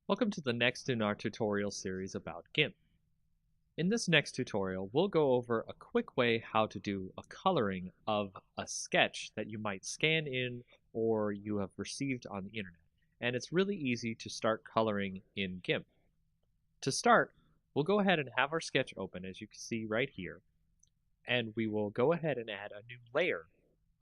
Welcome to the next in our tutorial series about GIMP. In this next tutorial, we'll go over a quick way how to do a coloring of a sketch that you might scan in or you have received on the internet. And it's really easy to start coloring in GIMP. To start, we'll go ahead and have our sketch open, as you can see right here. And we will go ahead and add a new layer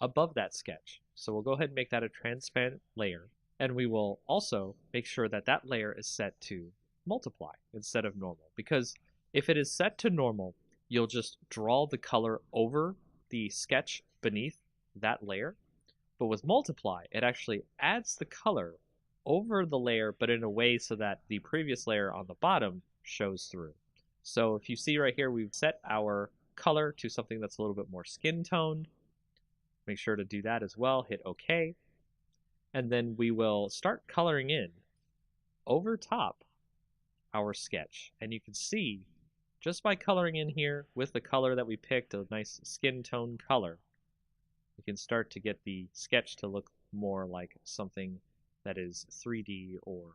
above that sketch. So we'll go ahead and make that a transparent layer. And we will also make sure that that layer is set to multiply instead of normal, because if it is set to normal, you'll just draw the color over the sketch beneath that layer. But with multiply, it actually adds the color over the layer, but in a way so that the previous layer on the bottom shows through. So if you see right here, we've set our color to something that's a little bit more skin toned. Make sure to do that as well. Hit OK. And then we will start coloring in over top our sketch. And you can see just by coloring in here with the color that we picked, a nice skin tone color, we can start to get the sketch to look more like something that is 3D or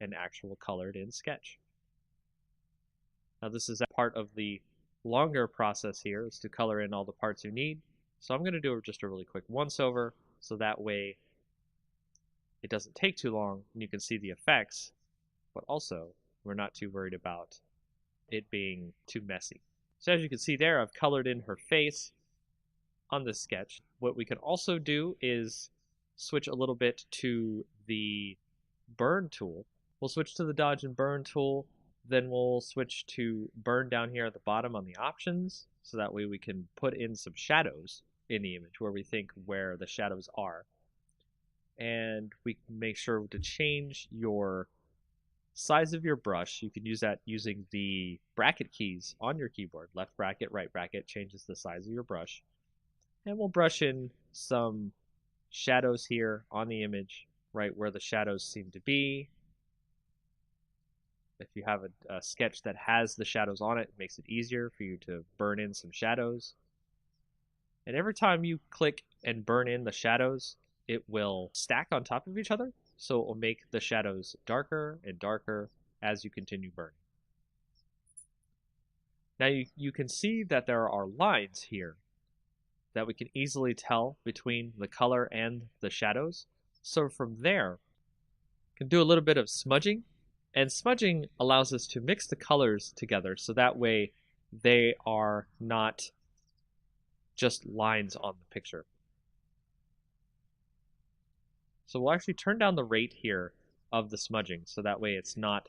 an actual colored in sketch. Now this is a part of the longer process here, is to color in all the parts you need. So I'm going to do just a really quick once over, so that way it doesn't take too long and you can see the effects, but also we're not too worried about it being too messy. So as you can see there, I've colored in her face on this sketch. What we can also do is switch a little bit to the burn tool. We'll switch to the dodge and burn tool, then we'll switch to burn down here at the bottom on the options, so that way we can put in some shadows in the image where we think where the shadows are. And we can make sure to change your size of your brush. You can use that using the bracket keys on your keyboard. Left bracket, right bracket changes the size of your brush. And we'll brush in some shadows here on the image, right where the shadows seem to be. If you have a sketch that has the shadows on it, it makes it easier for you to burn in some shadows. And every time you click and burn in the shadows, it will stack on top of each other, so it will make the shadows darker and darker as you continue burning. Now you can see that there are lines here that we can easily tell between the color and the shadows. So from there, we can do a little bit of smudging, and smudging allows us to mix the colors together so that way they are not just lines on the picture. So we'll actually turn down the rate here of the smudging so that way it's not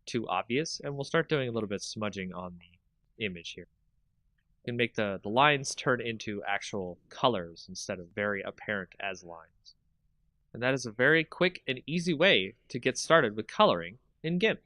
too obvious, and we'll start doing a little bit of smudging on the image here. We can make the lines turn into actual colors instead of very apparent as lines. And that is a very quick and easy way to get started with coloring in GIMP.